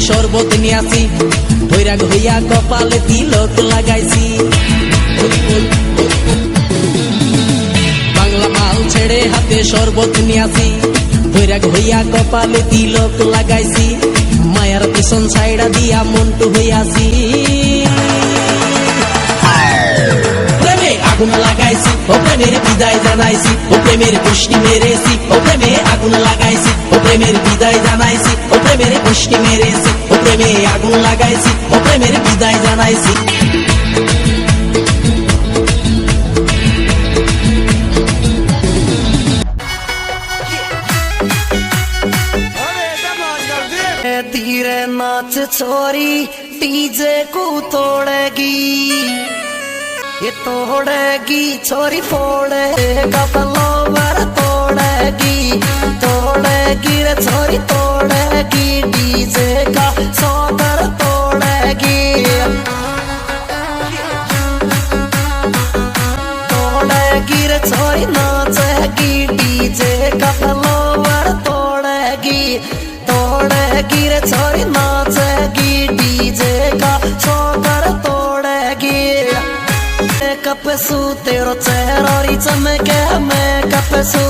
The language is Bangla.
শরবত নিয়াছি, বৈরাগ হইয়া কপালে তিলক লাগাইছি। বাংলা মাল ছেড়ে হাতে শরবত নিয়াছি, বৈরাগ হইয়া কপালে তিলক লাগাইছি। মায়ার পিছন ছাইড়া দিয়া মন্টু হইয়াছি। প্রেমে আগুন লাগাইছি, ও প্রেমের বিদায় জানাইছি, ও প্রেমের পুষ্টি মেরেছি, ও প্রেমে আগুন লাগাইছি, ও প্রেমের বিদায় জানাইছি, ও প্রেমের পুষ্টি মেরেছি, ও প্রেমে আগুন লাগাইছি, ও প্রেমের বিদায় জানাইছি। धीरे नाच छोरी डीजे को तोड़ेगी, ये तोड़ेगी छोरी फोड़ेगा फ्लावर तोड़ेगी, तोड़ेगी रे छोरी तोड़ेगी डीजे का सौदर तोड़ेगी, तोड़ेगी रे छोरी नाचेगी डीजे का फ्लावर तोड़ेगी, तोड़ेगी रे छोरी नाचेगी डीजे का सौदर तोड़ेगी। मेकअप सू तेरो चेहरा चमके, मेकअप सू